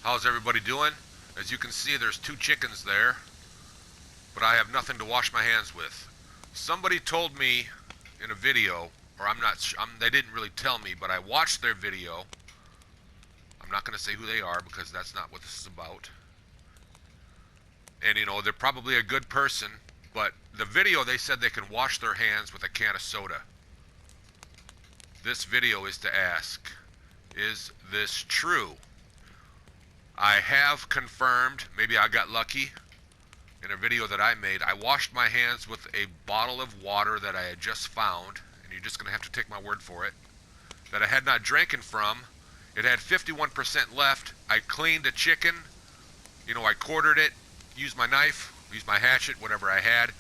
How's everybody doing? As you can see, there's 2 chickens there, but I have nothing to wash my hands with. Somebody told me in a video, or they didn't really tell me, but I watched their video. I'm not going to say who they are because that's not what this is about. And you know, they're probably a good person, but the video, they said they can wash their hands with a can of soda. This video is to ask, is this true? I have confirmed, maybe I got lucky, in a video that I made. I washed my hands with a bottle of water that I had just found, and you're just going to have to take my word for it, that I had not drinking from. It had 51% left. I cleaned a chicken. You know, I quartered it, used my knife, used my hatchet, whatever I had,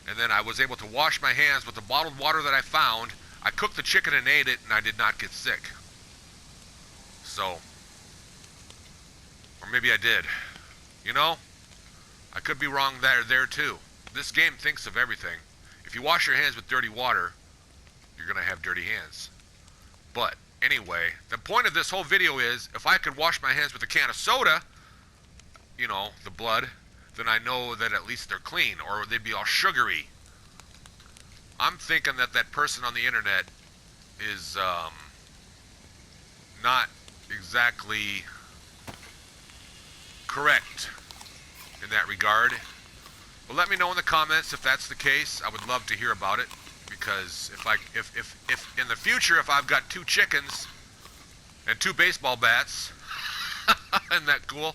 and then I was able to wash my hands with the bottled water that I found. I cooked the chicken and ate it, and I did not get sick. So, or maybe I did. You know, I could be wrong there too. This game thinks of everything. If you wash your hands with dirty water, you're going to have dirty hands. But anyway, the point of this whole video is, if I could wash my hands with a can of soda, you know, the blood, then I know that at least they're clean, or they'd be all sugary. I'm thinking that that person on the internet is not exactly correct in that regard. Well, let me know in the comments if that's the case. I would love to hear about it, because if in the future, if I've got 2 chickens and 2 baseball bats, isn't that cool?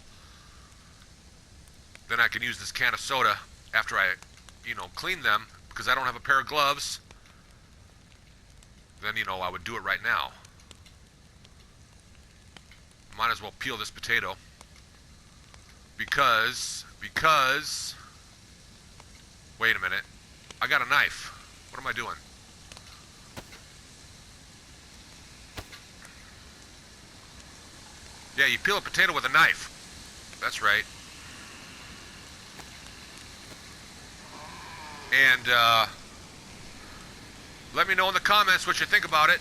Then I can use this can of soda after I, you know, clean them, because I don't have a pair of gloves. Then, you know, I would do it right now. Might as well peel this potato. Because, wait a minute. I got a knife. What am I doing? Yeah, you peel a potato with a knife. That's right. And let me know in the comments what you think about it.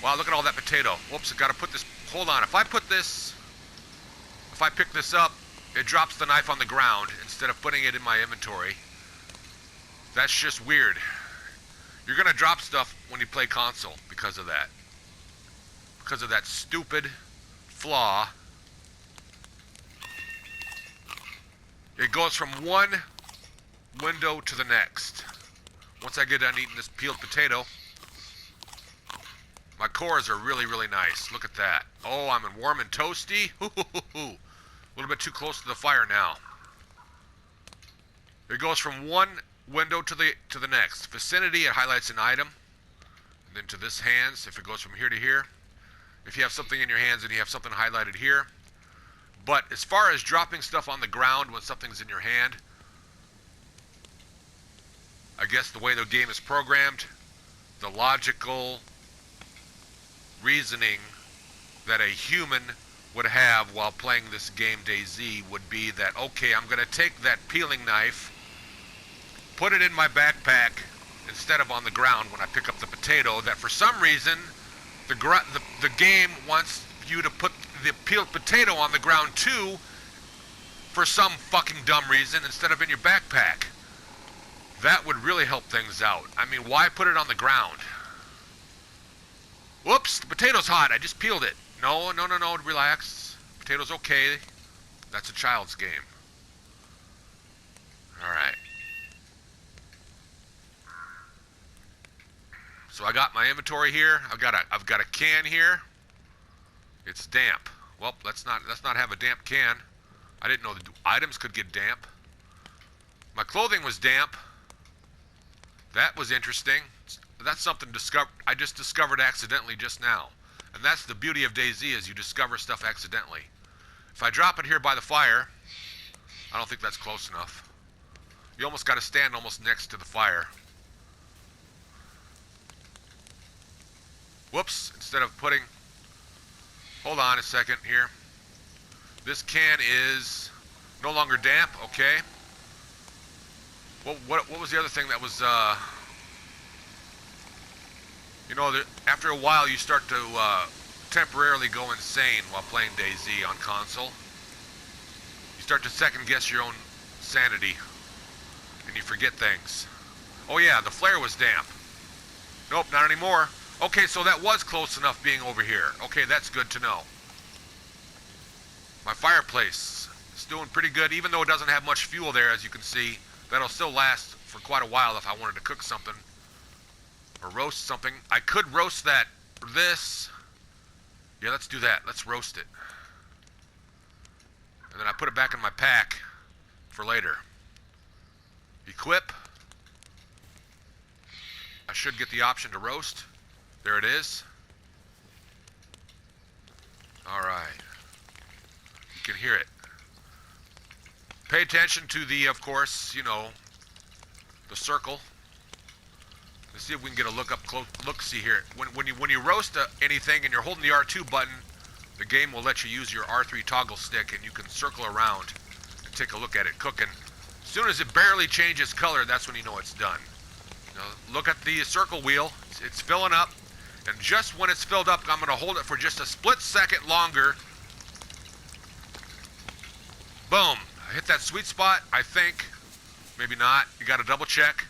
Wow, look at all that potato. Whoops, I gotta put this, hold on. If I pick this up, it drops the knife on the ground instead of putting it in my inventory. That's just weird. You're gonna drop stuff when you play console because of that. Because of that stupid flaw. It goes from one window to the next. Once I get done eating this peeled potato, my cores are really, really nice. Look at that. Oh, I'm in warm and toasty. A little bit too close to the fire now. It goes from one window to the next. Vicinity, it highlights an item. And then to this hands, if it goes from here to here. If you have something in your hands and you have something highlighted here. But as far as dropping stuff on the ground when something's in your hand, I guess the way the game is programmed, the logical reasoning that a human would have while playing this game DayZ would be that, okay, I'm going to take that peeling knife, put it in my backpack instead of on the ground when I pick up the potato, that for some reason the game wants you to put the peeled potato on the ground too, for some fucking dumb reason, instead of in your backpack. That would really help things out. I mean, why put it on the ground? Whoops, the potato's hot. I just peeled it. No, relax. Potato's okay. That's a child's game. Alright. So I got my inventory here. I've got a can here. It's damp. Well, let's not have a damp can. I didn't know the items could get damp. My clothing was damp. That was interesting. That's something I just discovered accidentally just now. And that's the beauty of DayZ, is you discover stuff accidentally. If I drop it here by the fire, I don't think that's close enough. You almost got to stand almost next to the fire. Whoops, instead of putting... Hold on a second here. This can is no longer damp, okay. Well, what was the other thing that was, you know, after a while you start to temporarily go insane while playing DayZ on console. You start to second guess your own sanity, and you forget things. Oh yeah, the flare was damp. Nope, not anymore. Okay, so that was close enough being over here. Okay, that's good to know. My fireplace is doing pretty good, even though it doesn't have much fuel there, as you can see. That'll still last for quite a while if I wanted to cook something or roast something. I could roast this. Yeah, let's do that. Let's roast it. And then I put it back in my pack for later. Equip. I should get the option to roast. There it is. Alright. You can hear it. Pay attention to the, of course, you know, the circle. Let's see if we can get a look-see here. When you roast anything and you're holding the R2 button, the game will let you use your R3 toggle stick and you can circle around and take a look at it cooking. As soon as it barely changes color, that's when you know it's done. Now, look at the circle wheel. It's filling up. And just when it's filled up, I'm going to hold it for just a split second longer. Boom. I hit that sweet spot, I think. Maybe not. You got to double check.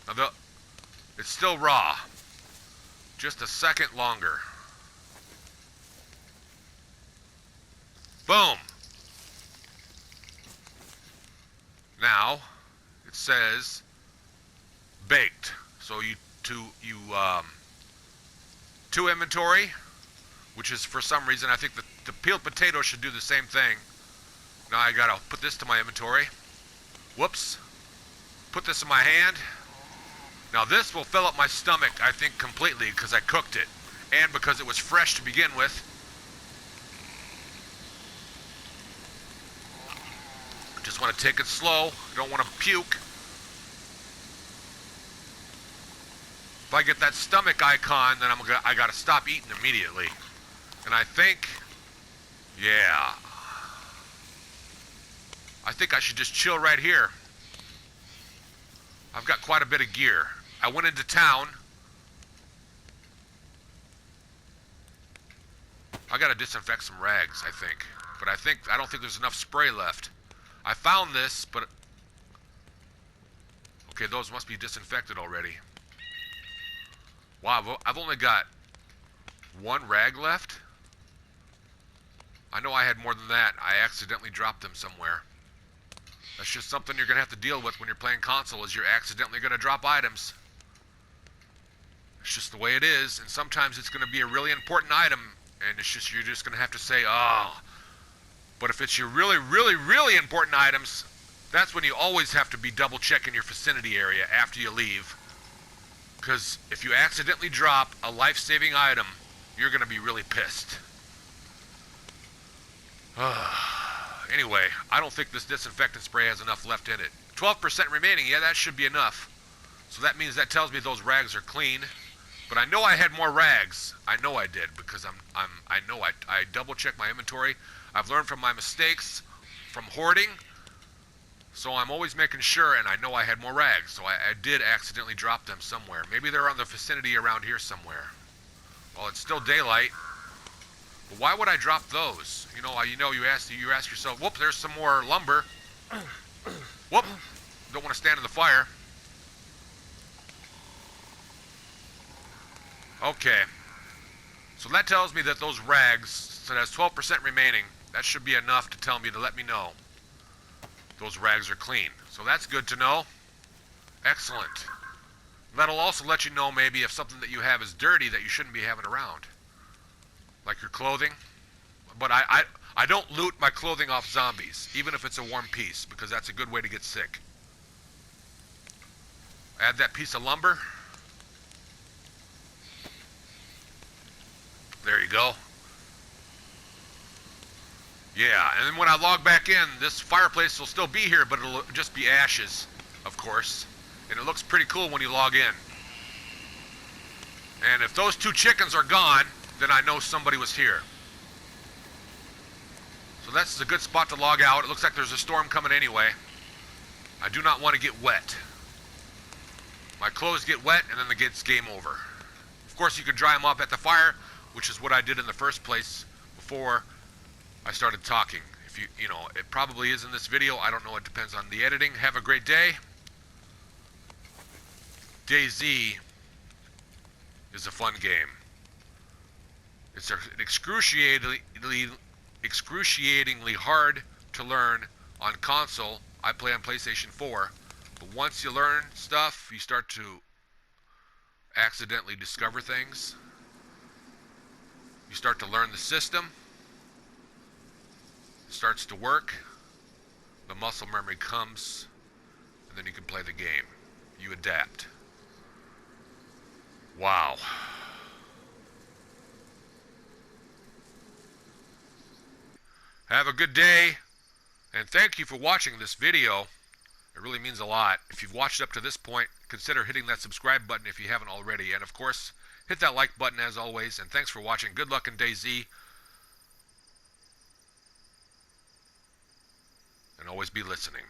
Now, it's still raw. Just a second longer. Boom. Now, it says baked. So to inventory, which is for some reason, I think the peeled potato should do the same thing. Now I gotta put this to my inventory. Whoops. Put this in my hand. Now this will fill up my stomach, I think, completely because I cooked it. And because it was fresh to begin with. Just want to take it slow. Don't want to puke. If I get that stomach icon, then I gotta stop eating immediately. And I think, yeah, I think I should just chill right here. I've got quite a bit of gear. I went into town. I gotta disinfect some rags, I think. But I don't think there's enough spray left. I found this, but okay, those must be disinfected already. Wow, I've only got one rag left. I know I had more than that. I accidentally dropped them somewhere. That's just something you're going to have to deal with when you're playing console, is you're accidentally going to drop items. It's just the way it is, and sometimes it's going to be a really important item, and it's just, you're just going to have to say, oh. But if it's your really, really, really important items, that's when you always have to be double checking your vicinity area after you leave. Because if you accidentally drop a life-saving item, you're going to be really pissed. Anyway, I don't think this disinfectant spray has enough left in it. 12% remaining, yeah, that should be enough. So that means that tells me those rags are clean. But I know I had more rags. I know I did, because I double-checked my inventory. I've learned from my mistakes, from hoarding. So I'm always making sure, and I know I had more rags, so I did accidentally drop them somewhere. Maybe they're on the vicinity around here somewhere. Well, it's still daylight. But why would I drop those? You ask yourself, whoop, there's some more lumber. Whoop, don't want to stand in the fire. Okay. So that tells me that those rags, so that's 12% remaining. That should be enough to tell me, to let me know those rags are clean. So that's good to know. Excellent. That'll also let you know maybe if something that you have is dirty that you shouldn't be having around. Like your clothing. But I don't loot my clothing off zombies, even if it's a warm piece, because that's a good way to get sick. Add that piece of lumber. There you go. Yeah, and then when I log back in, this fireplace will still be here, but it'll just be ashes, of course. And it looks pretty cool when you log in. And if those two chickens are gone, then I know somebody was here. So that's a good spot to log out. It looks like there's a storm coming anyway. I do not want to get wet. My clothes get wet, and then it's game over. Of course, you can dry them up at the fire, which is what I did in the first place before I started talking. If you know, it probably is in this video. I don't know. It depends on the editing. Have a great day. DayZ is a fun game. It's excruciatingly hard to learn on console. I play on PlayStation 4. But once you learn stuff, you start to accidentally discover things. You start to learn the system. It starts to work. The muscle memory comes, and then you can play the game. You adapt. Wow. Have a good day, and thank you for watching this video. It really means a lot. If you've watched up to this point, consider hitting that subscribe button if you haven't already. And of course, hit that like button as always. And thanks for watching. Good luck in DayZ. And always be listening.